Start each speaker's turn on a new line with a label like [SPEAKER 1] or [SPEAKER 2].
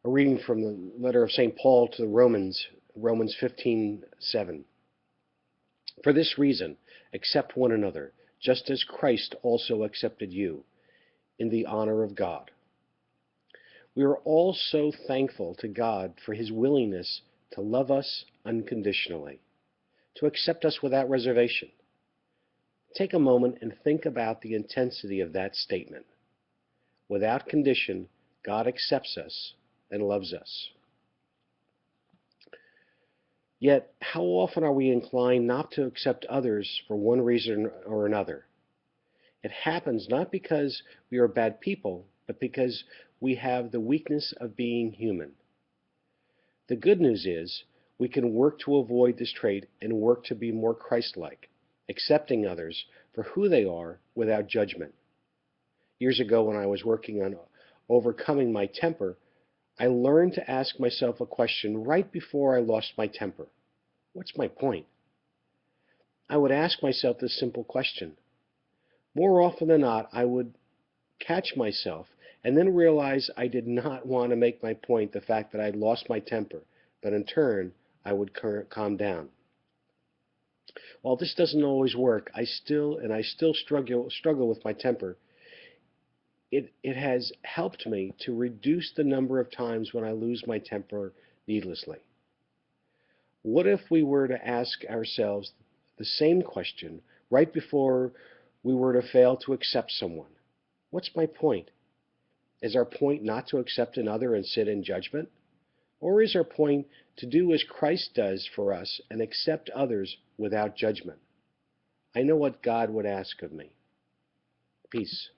[SPEAKER 1] A reading from the letter of St. Paul to the Romans, Romans 15:7. For this reason, accept one another, just as Christ also accepted you, in the honor of God. We are all so thankful to God for his willingness to love us unconditionally, to accept us without reservation. Take a moment and think about the intensity of that statement. Without condition, God accepts us and loves us. Yet, how often are we inclined not to accept others for one reason or another? It happens not because we are bad people, but because we have the weakness of being human. The good news is, we can work to avoid this trait and work to be more Christ-like, accepting others for who they are without judgment. Years ago, when I was working on overcoming my temper, I learned to ask myself a question right before I lost my temper. What's my point? I would ask myself this simple question. More often than not, I would catch myself and then realize I did not want to make my point the fact that I'd lost my temper, but in turn, I would calm down. While this doesn't always work, I still struggle with my temper. It has helped me to reduce the number of times when I lose my temper needlessly. What if we were to ask ourselves the same question right before we were to fail to accept someone? What's my point? Is our point not to accept another and sit in judgment? Or is our point to do as Christ does for us and accept others without judgment? I know what God would ask of me. Peace.